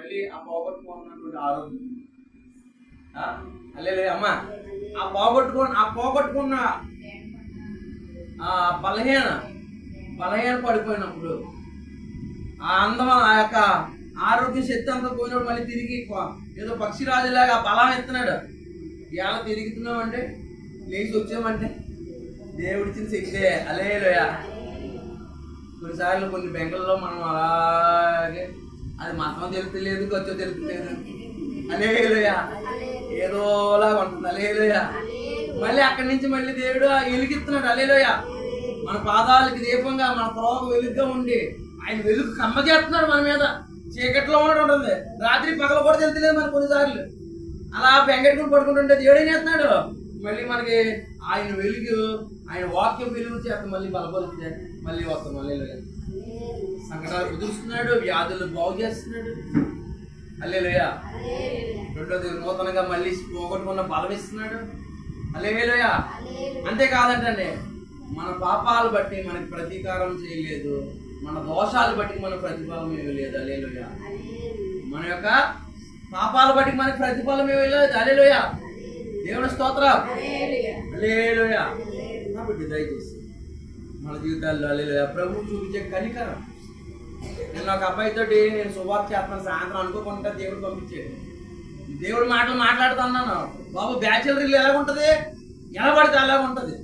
మళ్ళీ ఆ పోగొట్టుకున్నటువంటి ఆరోగ్యం. అల్లే అమ్మా, ఆ పోగొట్టుకున్న ఆ బలహీన పడిపోయినప్పుడు ఆ అందం, ఆ యొక్క ఆరోగ్య శక్తి అంతా పోయినప్పుడు మళ్ళీ తిరిగి ఏదో పక్షిరాజులాగా బలం ఎత్తున్నాడు. ఇవాళ తిరుగుతున్నామంటే, లేచి వచ్చామంటే దేవుడిచ్చిన శక్తే. హల్లెలూయ. కొన్నిసార్లు కొన్ని బెంగల్లో మనం అలాగే అది మతం తెలుపుతలేదు, ఖర్చు తెలుపుతలేదు. హల్లెలూయ. ఏదోలా ఉంటుంది. హల్లెలూయ. మళ్ళీ అక్కడి నుంచి మళ్ళీ దేవుడు వెలుగిస్తున్నాడు. హల్లెలూయ. మన పాదాలకి దీపంగా, మన త్రోవకు వెలుగుగా ఉండి ఆయన వెలుగు కమ్మజేస్తున్నాడు మన మీద. చీకట్లో ఉంటుంది, రాత్రి పగల కూడా తెలుతలేదు మన కొన్నిసార్లు. అలా బెంగెట్టుకుని పడుకుంటుంటే దేవుడు ఏం చేస్తున్నాడు, మళ్ళీ మనకి ఆయన వెలుగు, ఆయన వాక్యం వెలుగు చేత మళ్ళీ బలపరిస్తే మళ్ళీ వస్తాం. మళ్ళీ సంకటాలు కుదురుస్తున్నాడు, వ్యాధులు బాగు చేస్తున్నాడు. హల్లెలూయ. రెండోది నూతనంగా మళ్ళీ పోగొట్టుకున్న బలం ఇస్తున్నాడు. హల్లెలూయ. అంతేకాదంటే మన పాపాలు బట్టి మనకి ప్రతీకారం చేయలేదు, మన దోషాలు బట్టి మన ప్రతిఫలం ఏమీ లేదు. హల్లెలూయ. మన యొక్క పాపాలు బట్టి మనకి ప్రతిఫలం ఏమీ లేదు. హల్లెలూయ. దేవుని స్తోత్రం. హల్లెలూయ. కాబట్టి దయచేసి మన జీవితాల్లో హల్లెలూయ ప్రభువు చూపించే కనికరం. నేను ఒక అబ్బాయితోటి నేను సువార్త చేస్తాను, సాయంత్రం అనుకోకుండా దేవుడు పంపించాడు. దేవుడు మాటలు మాట్లాడుతున్నాను, బాబు బ్యాచులర్ ఇల్లు ఎలాగుంటుంది, ఎలా పడితే అలాగ ఉంటుంది,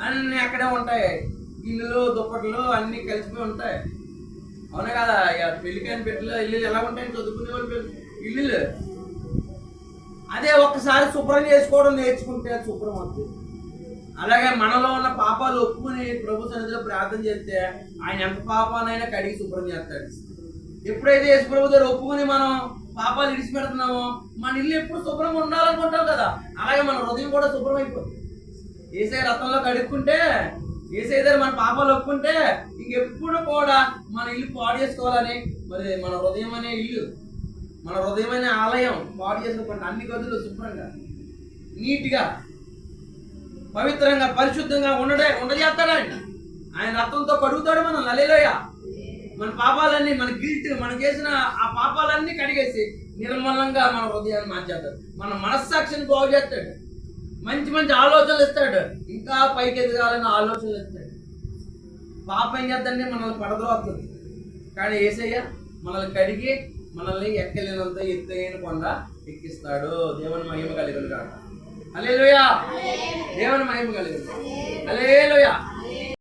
అన్నీ అక్కడే ఉంటాయి, గిన్నెలు దుప్పట్లు అన్నీ కలిసిపోయి ఉంటాయి. అవునా కదా? పెళ్ళికాయని పెట్టిలో ఇల్లు ఎలా ఉంటాయని చదువుకునే వాళ్ళు ఇల్లు. అదే ఒక్కసారి శుభ్రం చేసుకోవడం నేర్చుకుంటే శుభ్రం అవుతుంది. అలాగే మనలో ఉన్న పాపాలు ఒప్పుకుని ప్రభు సన్నిధిలో ప్రార్థన చేస్తే ఆయన ఎంత పాపానైనా కడిగి శుభ్రం చేస్తాడు. ఎప్పుడైతే యేసు ప్రభు దగ్గర ఒప్పుకుని మనం పాపాలు విడిచిపెడుతున్నామో మన ఇల్లు ఎప్పుడు శుభ్రంగా ఉండాలనుకుంటాం కదా, అలాగే మన హృదయం కూడా శుభ్రం అయిపోతుంది. యేసయ్య రక్తంలో కడుక్కుంటే, యేసయ్య దగ్గర మన పాపాలు ఒప్పుకుంటే ఇంకెప్పుడు కూడా మన ఇల్లు పాడు చేసుకోవాలని, మరి మన హృదయం అనే ఇల్లు, మన హృదయం అనే ఆలయం పాడు చేసుకోకుండా అన్ని గదులు శుభ్రంగా నీట్గా పవిత్రంగా పరిశుద్ధంగా ఉండజేస్తాడు. ఆయన రక్తంతో కడుగుతాడు మనం. హల్లెలూయ. మన పాపాలన్నీ, మన గిల్ట్, మనం చేసిన ఆ పాపాలన్నీ కడిగేసి నిర్మలంగా మన హృదయాన్ని మార్చేస్తాడు. మన మనస్సాక్షిని బాగు చేస్తాడు. మంచి మంచి ఆలోచనలు ఇస్తాడు. ఇంకా పైకి ఎదగాలని ఆలోచనలు ఇస్తాడు. పాపం ఏం చేద్దండి, మనల్ని పడద్రోస్తుంది. కానీ యేసయ్య మనల్ని కడిగి మనల్ని ఎక్కలేనంత ఎత్తైన కొండ ఎక్కిస్తాడు. దేవుని మహిమ కలిగిన కాక. హల్లెలూయ. దేవుని మహిమ కలిగిన. హల్లెలూయ.